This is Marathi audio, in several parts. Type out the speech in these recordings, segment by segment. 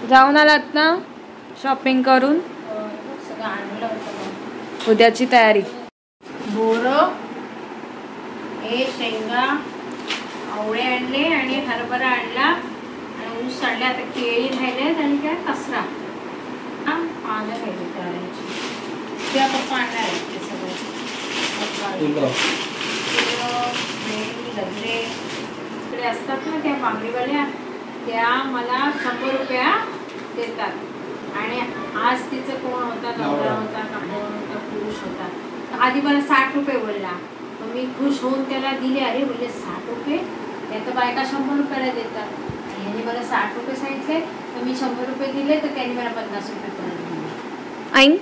जाऊन आलात ना शॉपिंग करून? उद्याची तयारी. बोर, शेंगा, आवळे आणले आणि हरभरा आणला आणि ऊस आणले. आता केळी राहिलेत आणि काय कचरा पानं राहिली करायची. त्या पप्पा आणणार आहेत ते सगळे गजरे इकडे असतात ना त्या बांगडीवाल्या, त्या मला 100 रुपया देतात. आणि आज तिचं कोण होता, नवरा होता का कोण होता, पुरुष होता. तर आधी मला 60 रुपये बोलला. मग मी खुश होऊन त्याला दिले. अरे बोलले 60 रुपये, त्या तर बायका 100 रुपयाला देतात. ह्याने मला 60 रुपये सांगितले, तर मी 100 रुपये दिले, तर त्यांनी मला 50 रुपये परत दिले. आई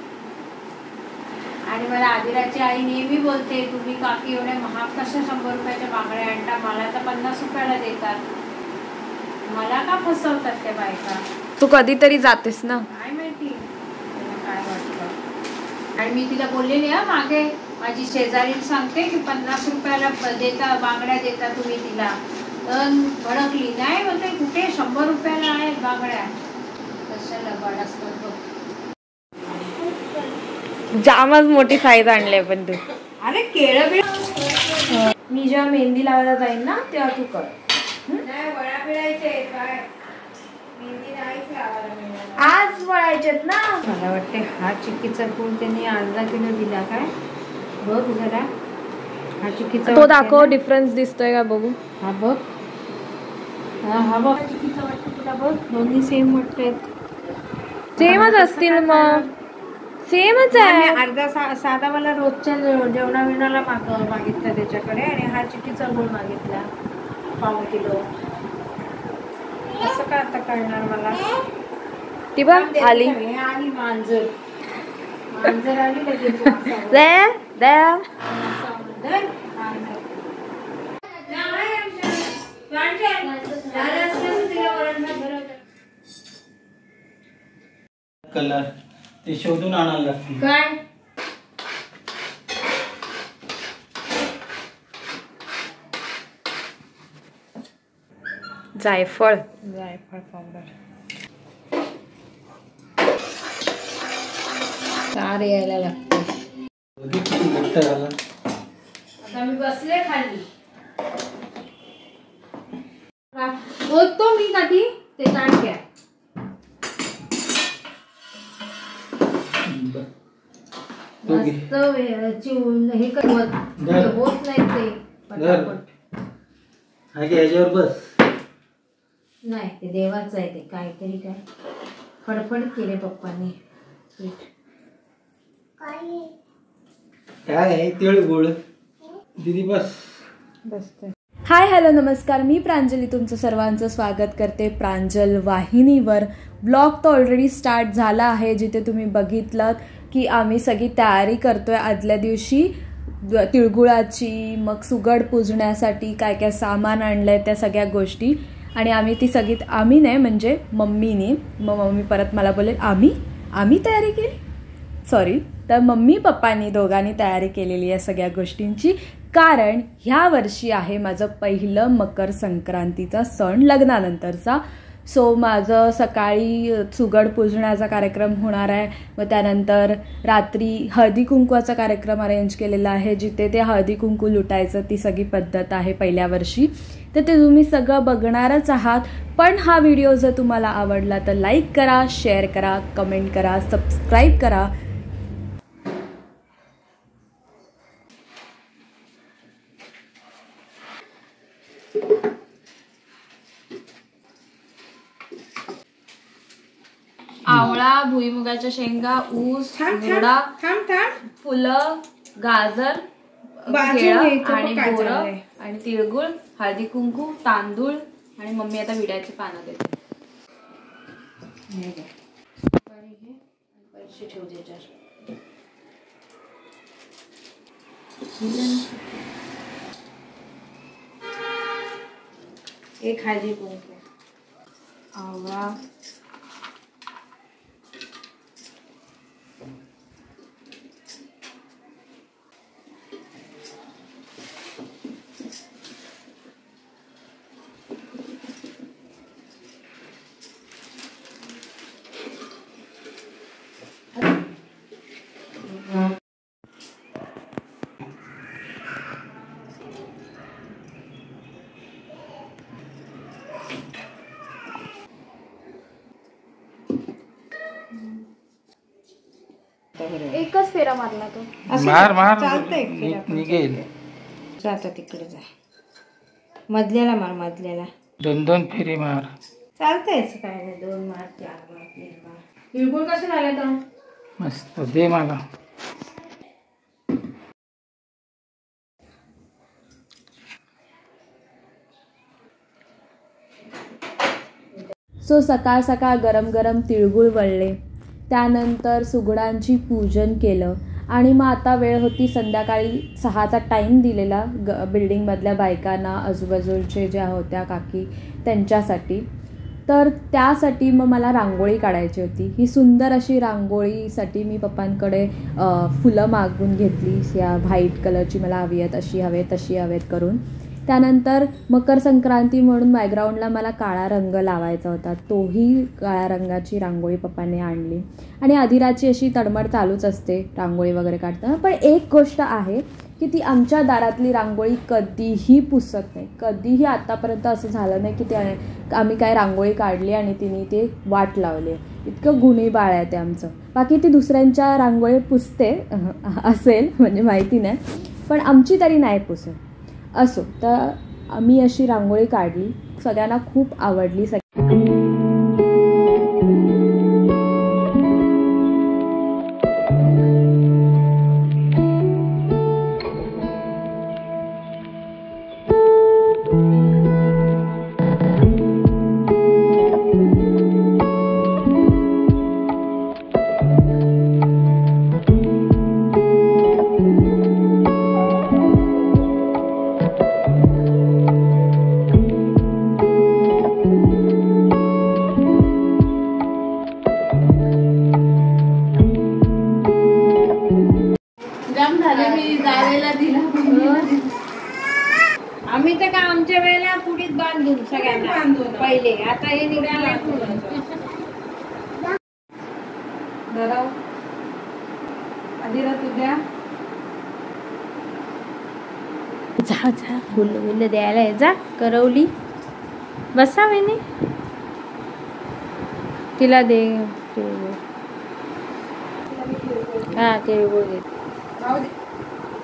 आणि मला आदिराची आई नेहमी बोलते, तुम्ही काकी एवढ्या महाग कशा 100 रुपयाच्या बांगड्या आणता, मला तर 50 रुपयाला देतात. मला का फसवतात त्या बायका? तू कधीतरी जातेस ना, काय माहिती काय वाटतं. आणि मी तिला बोललेली मागे, माझी शेजारी सांगते की 50 रुपयाला देता बांगड्या देता तुम्ही तिला. तर भडकली. नाही बोलते, कुठे 100 रुपयाला आहेत बांगड्या. कशाला बड असतात बघ. जामच मोठी साईज आणली पण तू. अरे केळं बिळ मी जेव्हा मेहंदी लावायला जाईन ना तेव्हा तू कर. नाही वळा पिळायचे काय, मेहंदी नाहीच लावायला मिळणार. आज वळायचेत ना. मला वाटते हा चिक्कीचा फूल त्यांनी अर्धा किलो दिला काय बघ जरा. हा चिक्कीचा तो दाखव, डिफरन्स दिसतोय का बघू. हा बघ, हा बघ चिक्कीचा वाटतं तुला बघ. दोन्ही सेम वाटतात. सेमच असतील मग. सेमच आहे. अर्धा साधा मला रोजच्या जेवणाविणाला मागितला त्याच्याकडे. आणि हा चिक्कीचा गोळ मागितला 1/4 किलो. असं का आता कळणार मला. ती बघ आली. आली मांजर. मांजर आली लगेच. कलर ते शोधून आणायला लागतील. काय जायफळ पावडर. तार यायला लागते. आता मी बसले खाली. होतो मी कधी ते ताट घ्या. मस्त चिवून हे करवत होत नाही ते पटापट. ह्याच्यावर बस. नाही ते देवाचं आहे. ते काहीतरी काय फडफड केले पप्पांनी. काय आहे तिळगुळ. दीदी बस. बसते. हाय हॅलो नमस्कार, मी प्रांजली तुमचं सर्वांचं स्वागत करते प्रांजल वाहिनीवर. ब्लॉग तर ऑलरेडी स्टार्ट झाला आहे, जिथे तुम्ही बघितलं की आम्ही सगळी तयारी करतोय आदल्या दिवशी तिळगुळाची. मग सुगड पूजण्यासाठी काय काय सामान आणलंय त्या सगळ्या गोष्टी. आणि आम्ही ती सगळी, आम्ही नाही म्हणजे मम्मीने, मग मम्मी परत मला बोलेल आम्ही तयारी केली, सॉरी, तर मम्मी पप्पांनी दोघांनी तयारी केलेली आहे सगळ्या गोष्टींची. कारण ह्या वर्षी आहे माझं पहिलं मकर संक्रांतीचा सण लग्नानंतरचा. सो माझं सकाळी सुगड पूजण्याचा कार्यक्रम होणार आहे. मग त्यानंतर रात्री हळदी कुंकवाचा कार्यक्रम अरेंज केलेला आहे, जिथे ते हळदी कुंकू लुटायचं ती सगळी पद्धत आहे पहिल्या वर्षी. तर ते तुम्ही सगळं बघणारच आहात. पण हा व्हिडिओ जर तुम्हाला आवडला तर लाईक करा, शेअर करा, कमेंट करा, सबस्क्राईब करा. आवळा, भुईमुगाच्या शेंगा, ऊस, हुरडा, फुलं, गाजर, आणि बोरं आणि तिळगुळ, हळदी कुंकू, तांदूळ आणि मम्मी आता विड्याची पानं देते. पैसे ठेवू त्याच्यावर. एक हळदी कुंकू, आवळा, एकच फेरा मारला तो. मार मार चालतंय निघेल. जाता तिकडे जा. मधल्याला मार, मधल्याला. 2-2 फेरी मार. चालतंयच काय नाही. 2 मार, 4 मार, 3 मार. बिलकुल कसं झालं तर मस्त दे मला. सो सकाळ सकाळ गरम गरम तिळगुळ वळले. त्यानंतर सुगडांची पूजन केलं आणि मग आता वेळ होती संध्याकाळी 6चा टाईम दिलेला बिल्डिंगमधल्या बायकांना, आजूबाजूचे ज्या होत्या काकी त्यांच्यासाठी. तर त्यासाठी मग मला रांगोळी काढायची होती. ही सुंदर अशी रांगोळीसाठी मी पप्पांकडे फुलं मागून घेतली. या व्हाईट कलरची मला हवी आहेत, अशी हवेत तशी हवेत करून. त्यानंतर मकर संक्रांती म्हणून बॅकग्राऊंडला मला काळा रंग लावायचा होता. तोही काळ्या रंगाची रांगोळी पप्पाने आणली. आणि अधिराची अशी तडमड चालूच असते रांगोळी वगैरे काढताना. पण एक गोष्ट आहे की ती आमच्या दारातली रांगोळी कधीही पुसत नाही. कधीही आत्तापर्यंत असं झालं नाही की ते आम्ही काय रांगोळी काढली आणि तिने ते वाट लावली. इतकं गुन्हे बाळ आहे ते आमचं. बाकी ती दुसऱ्यांच्या रांगोळी पुसते असेल म्हणजे माहिती नाही, पण आमची तरी नाही पुसत. असो, तर आम्ही अशी रांगोळी काढली. सगळ्यांना खूप आवडली. आम्ही तर का आमच्या वेळेला पुढीत बांधून सगळ्यांना पहिले. आता हे निघाले अधिरा तुझ्या जा जा फुलं द्यायला जा. करवली बसा वेणी तिला दे. हा तिळगुळ दे.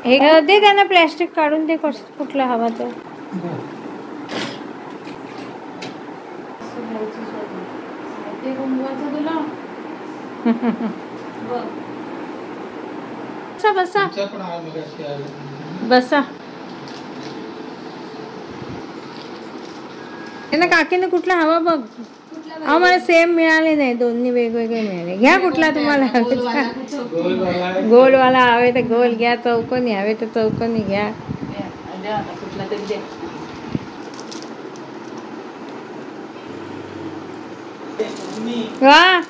हे दे त्यांना, प्लॅस्टिक काढून दे. कुठला हवा तर बसा बसा. त्यांना काकीने कुठला हवा बघ. मला सेम मिळाले नाही, दोन्ही वेगवेगळे मिळाले. घ्या कुठला तुम्हाला गोलवाला हवे तर गोल घ्या, चौकोनी हवे तर चौकोनी घ्या. वा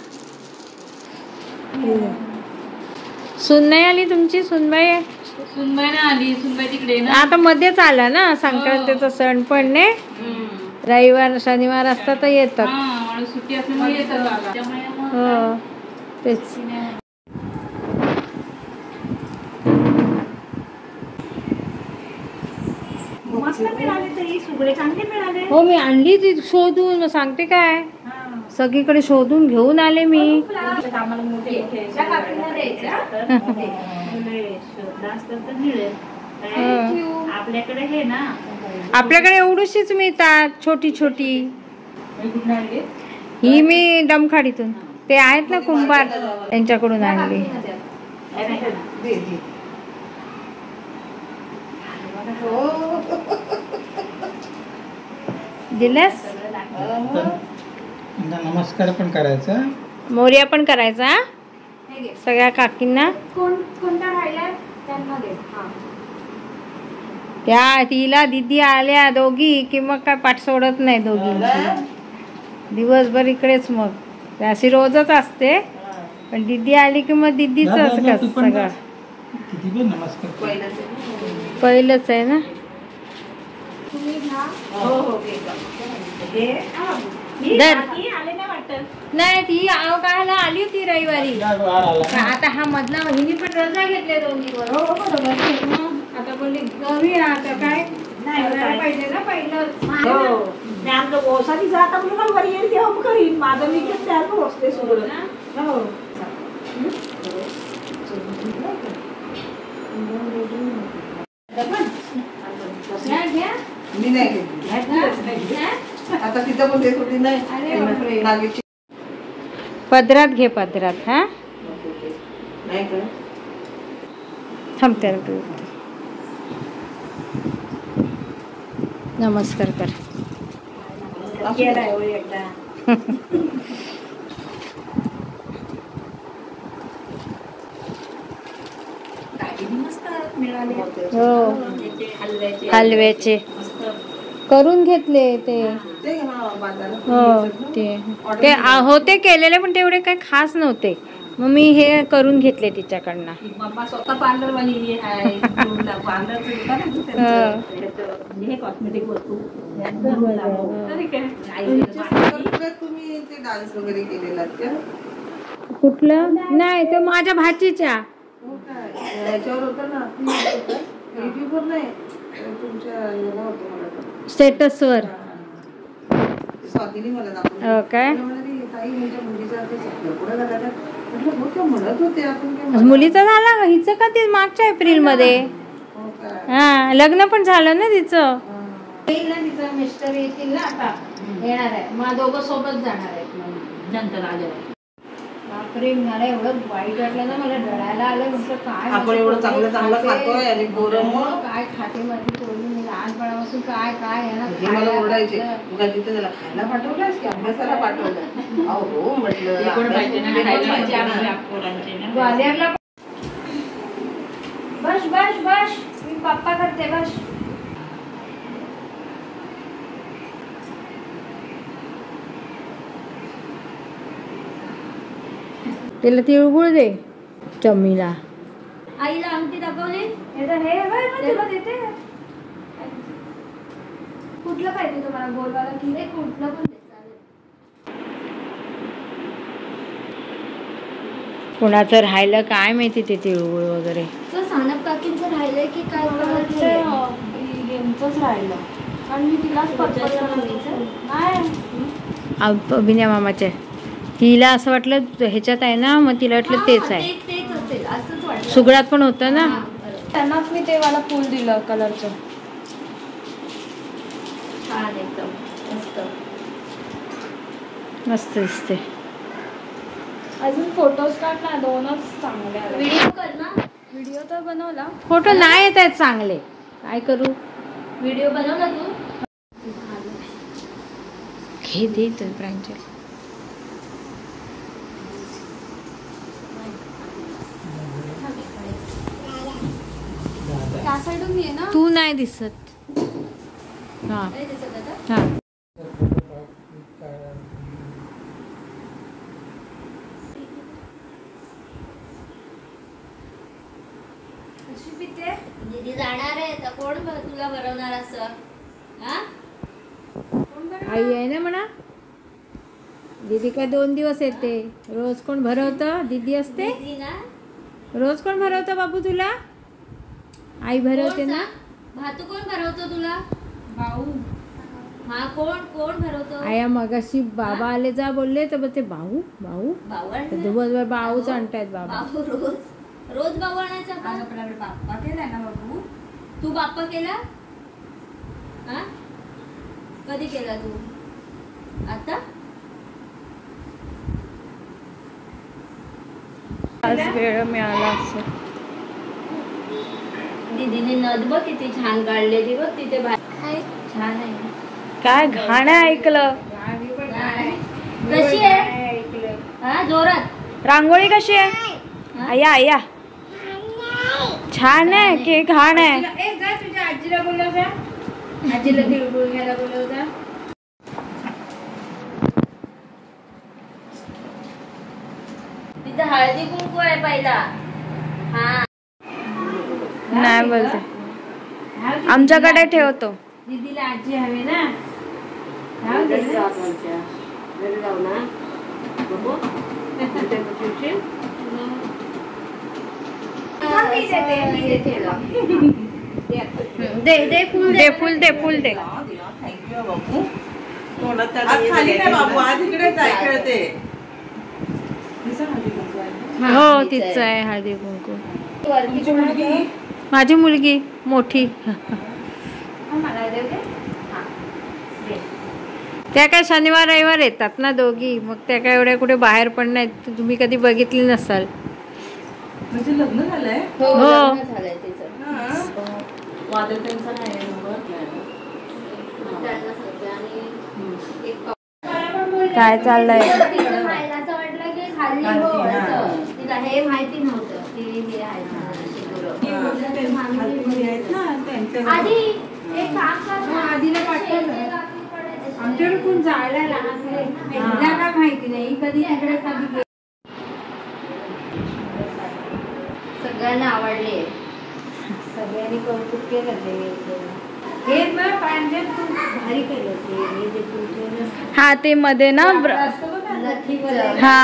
सुनबाई आली तुमची. सुनबाई आली. सुनबाई तिकडे आता मध्येच आला ना संक्रांतीचा सण पण ने. रविवार शनिवार असतात तर येतात. सुट्टी असल्यामुळे येतात. हो तेच. हो मी आणली ती शोधून. सांगते काय, सगळीकडे शोधून घेऊन आले मी. आपल्याकडे हे ना, आपल्याकडे एवढीशीच मिळतात छोटी छोटी. ही मी डमखाडीतून, ते आहेत ना कुंभार, त्यांच्याकडून आणली. दिल्यास नमस्कार पण करायचा, मोर्या पण करायचा सगळ्या काकींना. कोणत्या राहिल्या त्यांना दे. त्या तिला दिदी आल्या दोघी की मग काय पाठ सोडत नाही दोघींची. दिवसभर इकडेच. मग अशी रोजच असते, पण दिदी आली की मग दिदीच सगळं. पहिलंच आहे ना. नाही ती गायला आली होती रविवारी. आता हा मधला हिनी पण रजा घेतल्या 2 दिवस. आता बोलली घरी आता काय पाहिजे ना पहिलंच. जाता बरी येईल तेव्हा करीन. माझं मी घेत बसते सगळं. घ्या. मी नाही घेतली. आता तिथं पण देत होती नाही नागेची. पदरात घे, पदरात. हा नाही का थांबते. नमस्कार कर. हो, हलव्याचे करून घेतले ते. हो, ते होते केलेले पण तेवढे काही खास नव्हते. मग मी हे करून घेतले तिच्याकडनं. मम्मा स्वतः पार्लरवाली आहे. पार्लरचं दुकान आहे त्यांचं. हे कॉस्मेटिक वस्तू तरी काय तुम्ही ते डान्स वगैरे केलेला का? कुठलं नाही, तो माझ्या भाचीच्या याच्यावर होतं ना, युट्यूबवर नाही, तुमच्या याला होतं मला स्टेटसवर. स्वातीने मला दाखवलं. हो काय? ताई माझ्या मुलीचा पुढे झाला म्हटलं हो का म्हणत होते आपण काय मुलीचं झालं का? हिचं का? ते मागच्या एप्रिल मध्ये. हो काय? हा, लग्न पण झालं ना तिचं. तिचं मिस्टर येतील ना आता, येणार आहे. मग दोघं सोबत जाणार आहेत जनता राजा. बापरे, मला एवढं वाईट वाटलं ना, मला रडायला आलं. म्हटलं काय आपण एवढं चांगलं चांगलं खातोय आणि पोरं मग काय खाते माझी पोरगी. मी लहानपणापासून काय काय आहे ना, हे मला ओरडायचे. तुला तिथे त्याला खायला पाठवलंस की अभ्यासाला पाठवलं? अहो म्हटलं ग्वालियरला बस बस बस, मी पप्पा करते बस. तिला तिळगुळ दे चम्मीला. आईला अंगठी दाखवली. देते. कुठलं पाहिजे तुम्हाला? गोलवाला की रे? कुठलं पण दे, चालेल. कुणाचं राहिलं काय माहिती ते तिळगुळ वगैरे. तर सानप काकींचं राहिलंय की काय? यांचंच राहिलं, कारण मी तिलाच अभिनय मामाच्या. तिला असं वाटलं ह्याच्यात आहे ना, मग तिला वाटलं तेच आहे. तेच असेल असंच वाटलं. सुगडात पण होतं ना. त्यांनाच मी ते मला फुल दिलं कलरचं. छान एकदम मस्त मस्त दिसते. अजून फोटोज काढ ना, दोनच चांगले आले. व्हिडिओ कर ना. व्हिडिओ तर बनवला. फोटो नाही येत आहेत चांगले, काय करू? व्हिडिओ बनवला तू? घे दे तर प्रांजल. त्या साईडून ये ना. तू नाही दिसत. हा नाही दिसत आता. हा. कशी पिते? दीदी जाणार आहे तर कोण तुला भरवणार असं? हा? आई आहे ना म्हणा. दीदी काय 2 दिवस येते. रोज कोण भरवतं? दीदी असते. दीदी ना? रोज कोण भरवतं बाबू तुला? आई भरवते ना. भातू कोण भरवतो तुला? भाऊ. हा, कोण भरवतो? आया मगाशी बाबा आले जा बोलले तर ते भाऊ भाऊ भाऊ दिवसभर भाऊच आणतायत बाबा. भाऊ रोज भाऊ आणायचा का? आपल्याकडे बाप्पा केलाय ना बाबू. तू बाप्पा केला? हा, कधी केला तू? आता आज वेळ मिळाला असं. दीदीने नद बघ किती छान काढलेली बघ तिथे बाहेर. छान आहे. काय घाण ऐकलं. कशी आहे? हा, जोरात. रांगोळी कशी आहे? आया आया छान आहे की घाण आहे? जा तुझ्या आजीला बोलव जा. आजीला तिळगुळ घ्यायला बोलव जा. तिथं हळदी कुंकू आहे पहिला. हा, नाही बोलते. आमच्याकडे ठेवतो. दीदीला आजी हवी ना. घरी जाऊ ना बघू. दे फुल दे फुल दे फुल दे. थँक्यू बाबू. खाली नाही बाबू, आज इकडे जाय खेळते. हो तिचं आहे हळदी कुंकू. माझी मुलगी मोठी. मला देऊ दे. हा दे. त्या काय शनिवार रविवार येतात ना दोघी, मग त्या काय एवढ्या कुठे बाहेर पण नाहीत. तुम्ही कधी बघितली नसाल. म्हणजे लग्न झालंय? हो हो. लग्न झालंय तिचं. वादळ त्यांचा नाही आहे नंबर. त्यांना सध्या आणि एक काय चाललंय? तिला खायला असं वाटलं की खाल्ली हो असं. तिला हे माहिती नव्हतं की हे आहे आधी एक काम कर. आधीला पाठवलं. आमच्याकडे कोण जायला लहान हिला काय माहिती नाही, कधी तिकडे कधी गेली. सगळ्यांना आवडले. सगळ्यांनी कौतुक केलं हे मग प्रांजल तू भारी केलं ते हे जे तुझे हा ते मध्ये ना हा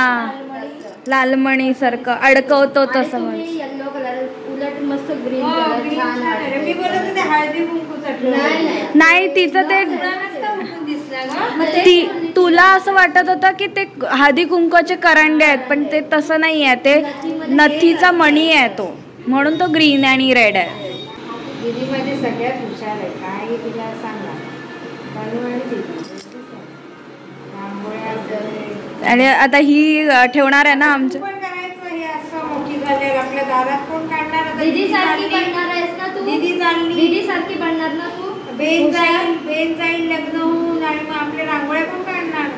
लालमणी सारखं अडकवतो तसं म्हणजे. येलो कलर उलट मस्त ग्रीन कलर छान वाटतं. मी बोलत होते हळदी कुंकूसाठी. नाही तिचं ते तुला असं वाटत होतं की ते हळदी कुंकवाचे करंडे आहेत, पण ते तसं नाही आहे. ते नथीचा मणी आहे तो, म्हणून तो ग्रीन आणि रेड आहे. दीदी माझी सगळ्यात हुशार आहे. काय तिला सांगा आणि आता ही ठेवणार आहे ना आमच्या. पण करायचं हे असं मोठी झाले आपल्या दारात कोण काढणार? दीदी सारखी बनणार आहेस ना तू? दीदी चालली. दीदी सारखी बनणार ना तू? बेन जाईल लग्न होऊन आणि मग आपल्या रांगोळ्या कोण काढणार?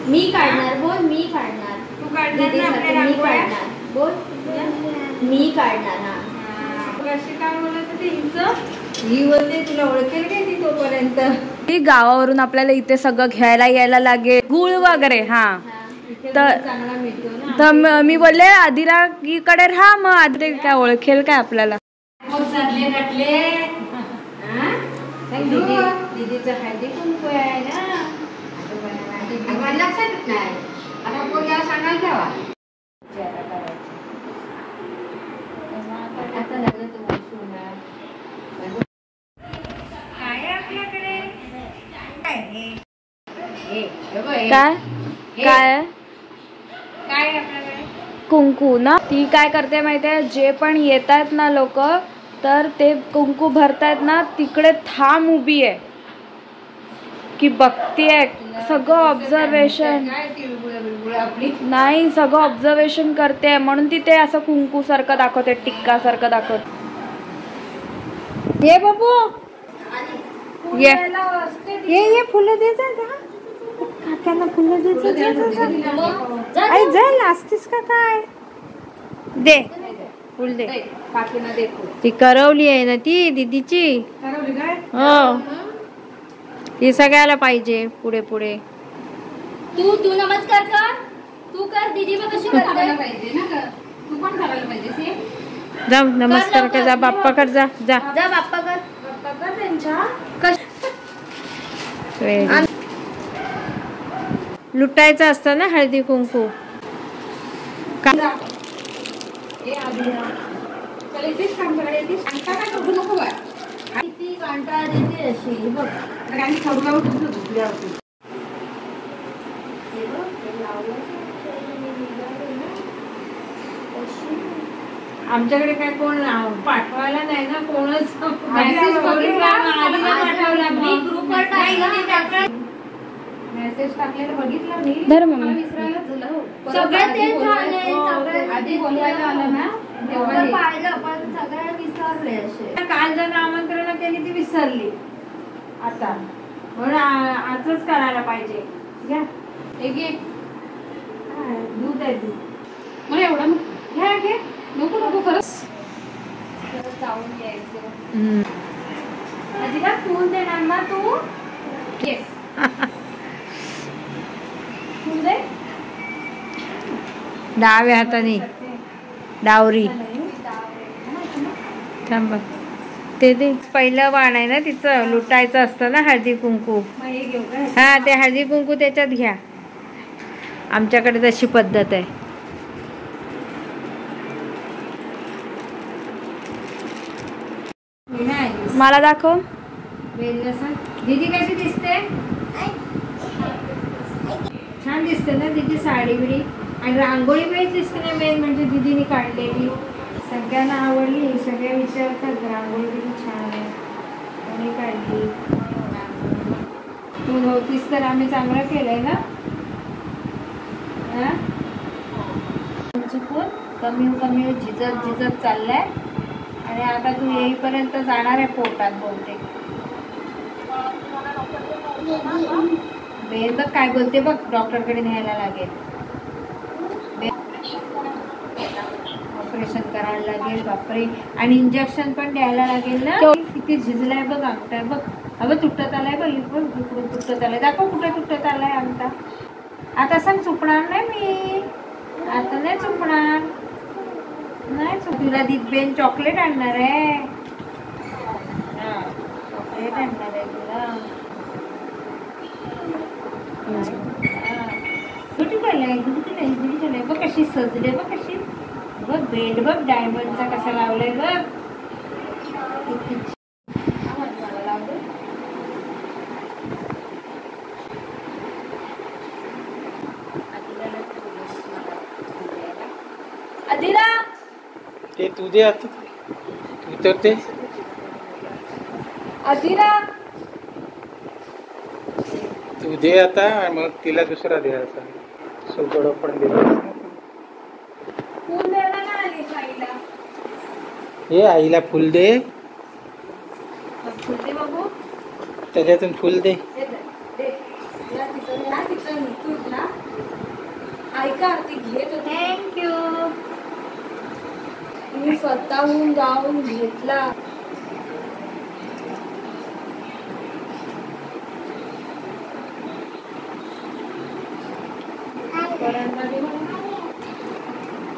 मी काढणार. बोल मी काढणार. तू काढणार दीदी ना सारखी आपल्या मी रांगोळ्या? काढणार. बोल मी काढणार. हा अशी काय बोलत होती हिचं? ही बोलते तुला ओळखेल काय ती तोपर्यंत? ती गावावरून आपल्याला इथे सगळं घ्यायला यायला लागेल, गुळ वगैरे. हा तर चांगला मिळतो ना. तर मी बोलले आदिराकडे राहा, मग आधी काय ओळखेल काय आपल्याला. सरले नटले. दीदीचं हळदी कुंकू आहे ना. मला लक्षात नाही. आता पोरग्याला सांगायला ठेवा. आता लग्न तू होणार. काय आपल्याकडे काय काय काय आपल्याकडे कुंकू ना. ती काय करते माहितीये, जे पण येत आहेत ना लोक, तर ते कुंकू भरतायत ना, तिकडे थांब उभी आहे की बघतीये सगळं ऑब्झर्वेशन. नाही सगळं ऑब्झर्वेशन करते, म्हणून ती ते असं कुंकू सारखं दाखवते, टिक्का सारखं दाखवते. ये बाबू ये फुलं दे जा. काकांना फुलं दे. आई जाय लाजतीस का काय? दे फुल दे. काकीना दे फुल. ती करवली आहे ना ती दीदीची. ठरवली काय? हो ती सगळ्याला पाहिजे पुढे पुढे. तू नमस्कार कर. तू कर. दीदी बघ कशी करते. पाहिजे ना ग. तू पण करायला पाहिजे हे. जा नमस्कार कर. जा बाप्पाकडे जा. जा जा बाप्पा कर. बाप्पा का त्यांच्या लुटायचं असतं ना हळदी कुंकू. हे आधी चल इथेच काम करायला सांगता का करू नको बा. किती कांटाळा देते अशी बघ. आणि खवला उठून झोपल्या होती. हे बघ हे लावलं. आमच्याकडे काय कोण पाठवायला नाही ना कोणच. मेसेज पाठवला मी ग्रुपवर टाकला. मेसेज टाकलेला बघितला मी. धर मम्मी. विसरायला झालं. सगळं ते झालंय. सगळं आधी बोलवायला आलं ना तेव्हा पाहिलं पण सगळ्या विसरले असे. काल जर आमंत्रण केली ती विसरली आता, म्हणून आजच करायला पाहिजे. घ्या एक घे. दूध आहे दूध. मला एवढं घ्या घे. नको नको खरंच जाऊन यायचं. आजीला फुल देणार ना तू? घे फुल दे. डाव्या हाताने डावरी. थांब ते दे. पहिलं वाण आहे ना तिचं, लुटायचं असतं ना हळदी कुंकू. मग हे घेऊ काय? हा ते हळदी कुंकू त्याच्यात घ्या. आमच्याकडे तशी पद्धत आहे. मला दाखव. दीदी कशी दिसते? छान दिसते ना दीदी साडी बिडी. आणि रांगोळी पण दिसते ना मेन म्हणजे दीदीने काढलेली. सगळ्यांना आवडली. सगळे विचारतात रांगोळी किती छान आहे, कोणी काढली. तू नव्हतीस तर आम्ही चांगलं केलंय ना. चुकून कमी कमी झिजत झिजत चाललंय आणि आता तू येईपर्यंत जाणार आहे पोटात बहुतेक. बेन बघ काय बोलते बघ, डॉक्टरकडे न्यायला लागेल, ऑपरेशन करायला लागेल. बापरे. आणि इंजेक्शन पण द्यायला लागेल ना. किती झिजलाय बघ अंगठा बघ. अगं तुटत आलाय बघ, इकडून तुटत आलाय. दाखव कुठे तुटत आलाय अंगठा. आता सांग चुकणार नाही मी, आता नाही चुकणार. नाही तुला दिदबेन चॉकलेट आणणार आहे. चॉकलेट आणणार आहे तुला. कुठे झालंय कुठे झालंय बघ कशी सजले बघ, कशी बघ बेड बघ डायमंडचा कसा लावलाय बघ. अदिला ते तू दे आता, तू तर ते अदिला तू दे आता, मग तिला दुसरा दे आता. सगळं पण दे. फुल द्यायला का आलीस आईला? हे आईला फुल दे, फुल दे बाबू. त्याच्यातून फुल दे. ऐका आरती घेत होते. थँक्यू. मी स्वतःहून जाऊन घेतला.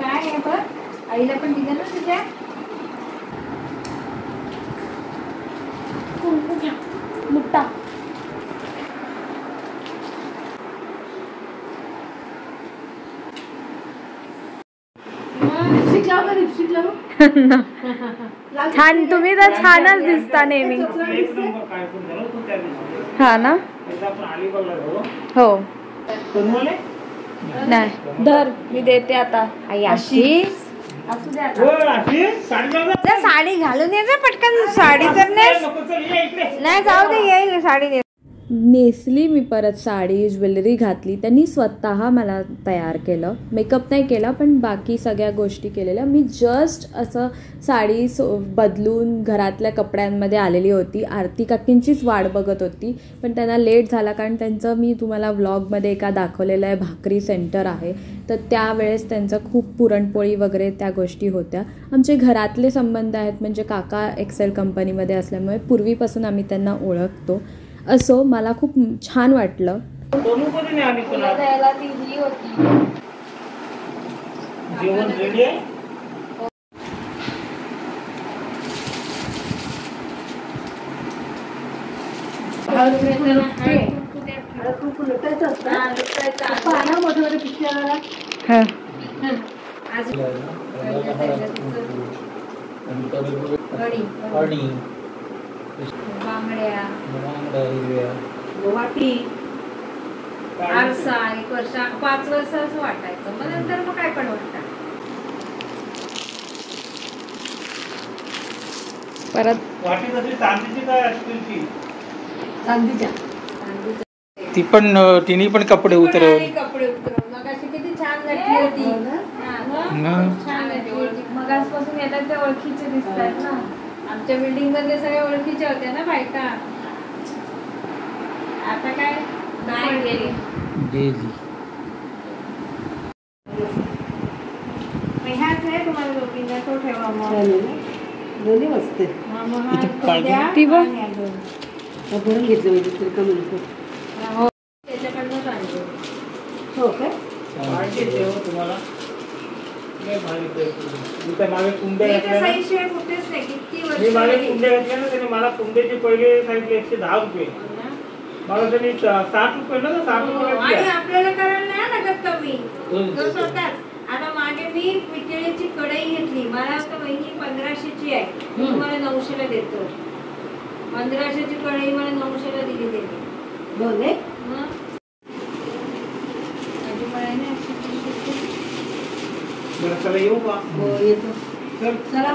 काय आहे बघ, आईला पण दिलं ना तुझ्या. मुट्टा छान. तुम्ही तर छानच दिसता नेहमी. हा ना. हो नाही धर, मी देते आता. आई अशी असू द्या. साडी घालून ये जा पटकन. साडी तर नाही जाऊ दे, येईल साडी. नेसली मी परत साडी, ज्वेलरी घातली. त्यांनी स्वतः मला तयार केलं. मेकअप नाही केला पण बाकी सगळ्या गोष्टी केलेल्या. मी जस्ट असं साडी बदलून घरातल्या कपड्यांमध्ये आलेली होती. आरती काकींचीच वाट बघत होती पण त्यांना लेट झाला, कारण त्यांचं मी तुम्हाला व्लॉगमध्ये एका दाखवलेलं आहे भाकरी सेंटर आहे, तर त्यावेळेस त्यांचं खूप पुरणपोळी वगैरे त्या गोष्टी होत्या. आमचे घरातले संबंध आहेत, म्हणजे काका एक्सेल कंपनीमध्ये असल्यामुळे पूर्वीपासून आम्ही त्यांना ओळखतो. असो, मला खूप छान वाटलं. द्यायला ती ही होती. जेवण रेडी आहे. बांगड्या, वाटी, आरसा. 1 वर्ष 5 वर्ष असं वाटायचं, मग नंतर मग काय पण वाटतं. परत वाटी कसली चांदीची काय स्टीलची? चांदीच्या. ती पण तिने पण कपडे उतरवले. कपडे उतरव. मग अशी किती छान नटली होती. छान नटली होती. मग आजपासून येतात ते ओळखीचे दिसतात ना. आमच्या बिल्डिंग मधले सगळे ओळखीचे होते ना बायका. आता काय नाही गेली. ह्याच आहे तुम्हाला दोघींना, तो ठेवा मग. दोन्ही मस्त ती बघ. भरून घेतलं म्हणजे हो, त्याच्याकडनंच आणले. हो काय. तुम्हाला मागे कुंड्या मी घातल्या तर ना, सहीशिवाय कुठेच नाही. किती मी वर्ष मागे झाली. कुंड्या घातल्या ना, त्याने मला कुंड्याचे पहिले सांगितले 110 रुपये. मला त्यांनी 60 रुपये ना, 60 रुपये आणि घातले. आपल्याला करायला नाही लागत कमी. तो स्वतःच. आता मागे मी पितळेची कढई घेतली. मला आता वहिनी 1500ची आहे, मी तुम्हाला 900ला देतो. 1500ची कढई मला 900ला दिली त्यांनी. दोन आहे. मग माझी कढई नाही अशी. बरं, चला येऊ का? हो येतो. चला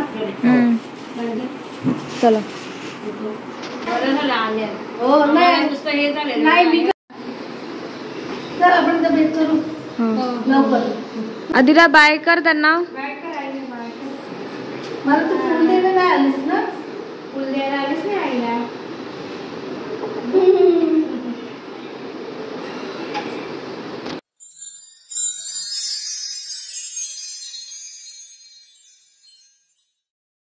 चला बरं झालं आले. हो नाही नुसतं हे झालं नाही मी चल आपण तर भेट करू लवकर. आदिरा बाय कर त्यांना. मला तू फोन द्यायला नाही आलीस